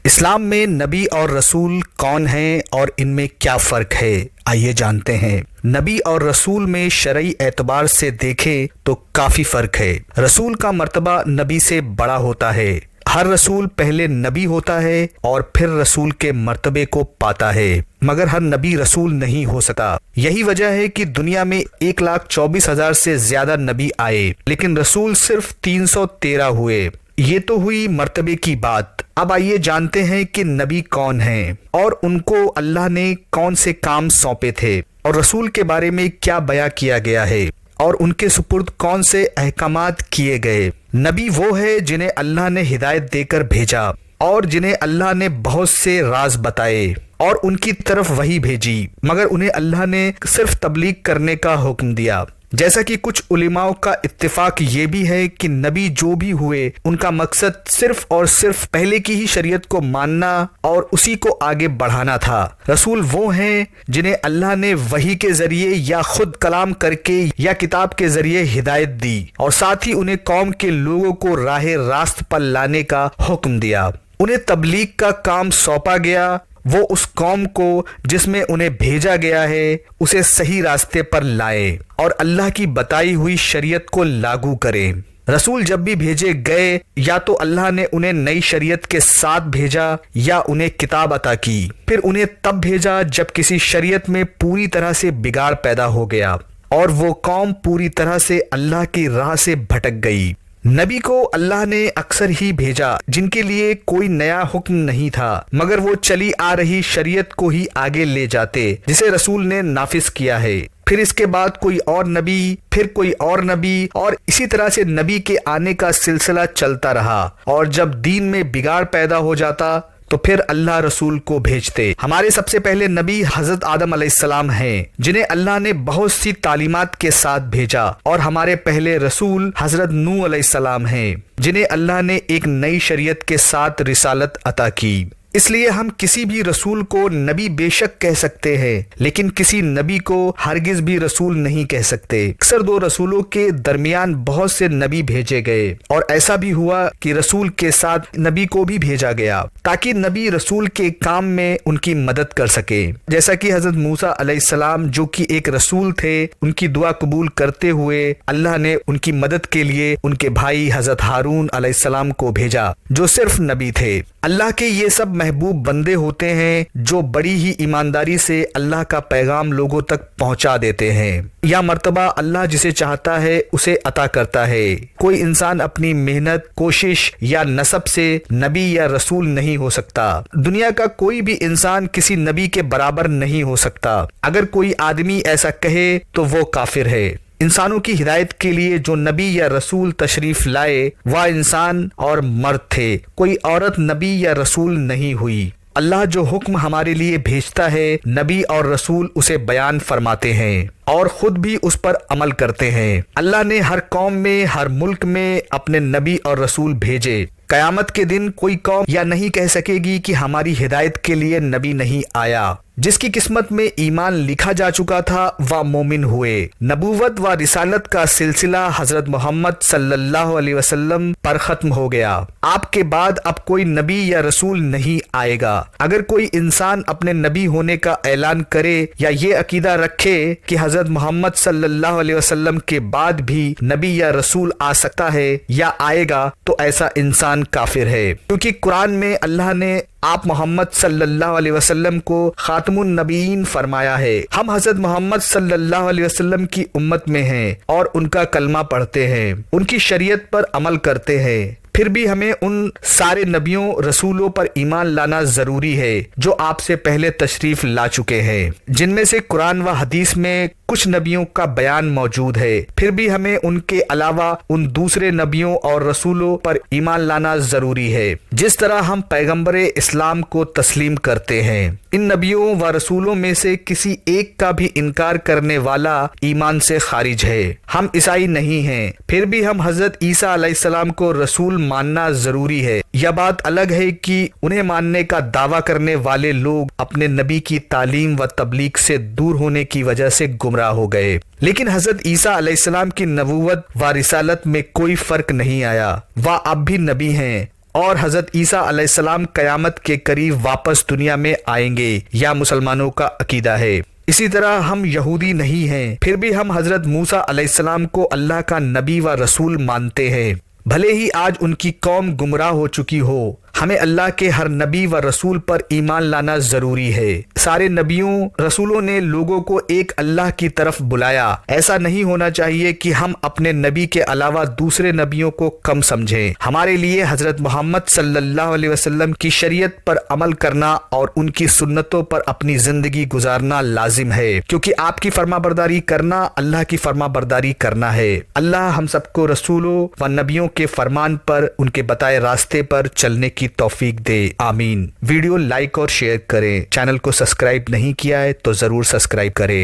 اسلام میں نبی اور رسول کون ہیں اور ان میں کیا فرق ہے، آئیے جانتے ہیں۔ نبی اور رسول میں شرعی اعتبار سے دیکھیں تو کافی فرق ہے۔ رسول کا مرتبہ نبی سے بڑا ہوتا ہے۔ ہر رسول پہلے نبی ہوتا ہے اور پھر رسول کے مرتبے کو پاتا ہے، مگر ہر نبی رسول نہیں ہو سکتا۔ یہی وجہ ہے کہ دنیا میں 1,24,000 سے زیادہ نبی آئے لیکن رسول صرف 313 ہوئے۔ یہ تو ہوئی مرتبے کی بات۔ اب آئیے جانتے ہیں کہ نبی کون ہیں اور ان کو اللہ نے کون سے کام سونپے تھے اور رسول کے بارے میں کیا بیان کیا گیا ہے اور ان کے سپرد کون سے احکامات کیے گئے۔ نبی وہ ہے جنہیں اللہ نے ہدایت دے کر بھیجا اور جنہیں اللہ نے بہت سے راز بتائے اور ان کی طرف وحی بھیجی، مگر انہیں اللہ نے صرف تبلیغ کرنے کا حکم دیا۔ جیسا کہ کچھ علماء کا اتفاق یہ بھی ہے کہ نبی جو بھی ہوئے ان کا مقصد صرف اور صرف پہلے کی ہی شریعت کو ماننا اور اسی کو آگے بڑھانا تھا۔ رسول وہ ہیں جنہیں اللہ نے وحی کے ذریعے یا خود کلام کر کے یا کتاب کے ذریعے ہدایت دی اور ساتھ ہی انہیں قوم کے لوگوں کو راہ راست پر لانے کا حکم دیا۔ انہیں تبلیغ کا کام سونپا گیا، وہ اس قوم کو جس میں انہیں بھیجا گیا ہے اسے صحیح راستے پر لائے اور اللہ کی بتائی ہوئی شریعت کو لاگو کرے۔ رسول جب بھی بھیجے گئے یا تو اللہ نے انہیں نئی شریعت کے ساتھ بھیجا یا انہیں کتاب عطا کی، پھر انہیں تب بھیجا جب کسی شریعت میں پوری طرح سے بگاڑ پیدا ہو گیا اور وہ قوم پوری طرح سے اللہ کی راہ سے بھٹک گئی۔ نبی کو اللہ نے اکثر ہی بھیجا جن کے لیے کوئی نیا حکم نہیں تھا، مگر وہ چلی آ رہی شریعت کو ہی آگے لے جاتے جسے رسول نے نافذ کیا ہے۔ پھر اس کے بعد کوئی اور نبی، پھر کوئی اور نبی، اور اسی طرح سے نبی کے آنے کا سلسلہ چلتا رہا، اور جب دین میں بگاڑ پیدا ہو جاتا تو پھر اللہ رسول کو بھیجتے۔ ہمارے سب سے پہلے نبی حضرت آدم علیہ السلام ہیں جنہیں اللہ نے بہت سی تعلیمات کے ساتھ بھیجا، اور ہمارے پہلے رسول حضرت نوح علیہ السلام ہیں جنہیں اللہ نے ایک نئی شریعت کے ساتھ رسالت عطا کی۔ اس لیے ہم کسی بھی رسول کو نبی بے شک کہہ سکتے ہیں لیکن کسی نبی کو ہرگز بھی رسول نہیں کہہ سکتے۔ اکثر دو رسولوں کے درمیان بہت سے نبی بھیجے گئے اور ایسا بھی ہوا کہ رسول کے ساتھ نبی کو بھی بھیجا گیا تاکہ نبی رسول کے کام میں ان کی مدد کر سکے، جیسا کہ حضرت موسیٰ علیہ السلام جو کہ ایک رسول تھے، ان کی دعا قبول کرتے ہوئے اللہ نے ان کی مدد کے لیے ان کے بھائی حضرت ہارون علیہ السلام کو بھیجا جو صرف نبی تھے۔ اللہ کے یہ سب محبوب بندے ہوتے ہیں جو بڑی ہی ایمانداری سے اللہ کا پیغام لوگوں تک پہنچا دیتے ہیں، یا مرتبہ اللہ جسے چاہتا ہے اسے عطا کرتا ہے۔ کوئی انسان اپنی محنت، کوشش یا نسب سے نبی یا رسول نہیں ہو سکتا۔ دنیا کا کوئی بھی انسان کسی نبی کے برابر نہیں ہو سکتا۔ اگر کوئی آدمی ایسا کہے تو وہ کافر ہے۔ انسانوں کی ہدایت کے لیے جو نبی یا رسول تشریف لائے وہ انسان اور مرد تھے، کوئی عورت نبی یا رسول نہیں ہوئی۔ اللہ جو حکم ہمارے لیے بھیجتا ہے نبی اور رسول اسے بیان فرماتے ہیں اور خود بھی اس پر عمل کرتے ہیں۔ اللہ نے ہر قوم میں، ہر ملک میں اپنے نبی اور رسول بھیجے۔ قیامت کے دن کوئی قوم یا نہیں کہہ سکے گی کہ ہماری ہدایت کے لیے نبی نہیں آیا۔ جس کی قسمت میں ایمان لکھا جا چکا تھا وہ مومن ہوئے۔ نبوت و رسالت کا سلسلہ حضرت محمد صلی اللہ علیہ وسلم پر ختم ہو گیا۔ آپ کے بعد اب کوئی نبی یا رسول نہیں آئے گا۔ اگر کوئی انسان اپنے نبی ہونے کا اعلان کرے یا یہ عقیدہ رکھے کہ حضرت محمد صلی اللہ علیہ وسلم کے بعد بھی نبی یا رسول آ سکتا ہے یا آئے گا تو ایسا انسان کافر ہے، کیونکہ قرآن میں اللہ نے آپ محمد صلی اللہ علیہ وسلم کو خاتم النبیین فرمایا ہے۔ ہم حضرت محمد صلی اللہ علیہ وسلم کی امت میں ہیں اور ان کا کلمہ پڑھتے ہیں، ان کی شریعت پر عمل کرتے ہیں۔ پھر بھی ہمیں ان سارے نبیوں رسولوں پر ایمان لانا ضروری ہے جو آپ سے پہلے تشریف لا چکے ہیں، جن میں سے قرآن و حدیث میں کچھ نبیوں کا بیان موجود ہے۔ پھر بھی ہمیں ان کے علاوہ ان دوسرے نبیوں اور رسولوں پر ایمان لانا ضروری ہے جس طرح ہم پیغمبر اسلام کو تسلیم کرتے ہیں۔ ان نبیوں و رسولوں میں سے کسی ایک کا بھی انکار کرنے والا ایمان سے خارج ہے۔ ہم عیسائی نہیں ہیں، پھر بھی ہم حضرت عیسیٰ علیہ السلام کو رسول ماننا ضروری ہے۔ یہ بات الگ ہے کہ انہیں ماننے کا دعویٰ کرنے والے لوگ اپنے نبی کی تعلیم و تبلیغ سے دور ہونے کی وجہ سے گمراہ ہو گئے، لیکن حضرت عیسیٰ علیہ السلام کی نبوت و رسالت میں کوئی فرق نہیں آیا۔ وہ اب بھی نبی ہیں اور حضرت عیسیٰ علیہ السلام قیامت کے قریب واپس دنیا میں آئیں گے، یا مسلمانوں کا عقیدہ ہے۔ اسی طرح ہم یہودی نہیں ہیں، پھر بھی ہم حضرت موسیٰ علیہ السلام کو اللہ کا نبی و رسول مانتے ہیں، بھلے ہی آج ان کی قوم گمراہ ہو چکی ہو۔ ہمیں اللہ کے ہر نبی و رسول پر ایمان لانا ضروری ہے۔ سارے نبیوں رسولوں نے لوگوں کو ایک اللہ کی طرف بلایا۔ ایسا نہیں ہونا چاہیے کہ ہم اپنے نبی کے علاوہ دوسرے نبیوں کو کم سمجھیں۔ ہمارے لیے حضرت محمد صلی اللہ علیہ وسلم کی شریعت پر عمل کرنا اور ان کی سنتوں پر اپنی زندگی گزارنا لازم ہے، کیونکہ آپ کی فرما برداری کرنا اللہ کی فرما برداری کرنا ہے۔ اللہ ہم سب کو رسولوں و نبیوں کے فرمان پر، ان کے بتائے راستے پر چلنے کی توفیق دے، آمین۔ ویڈیو لائک اور شیئر کریں۔ چینل کو سبسکرائب نہیں کیا ہے تو ضرور سبسکرائب کریں۔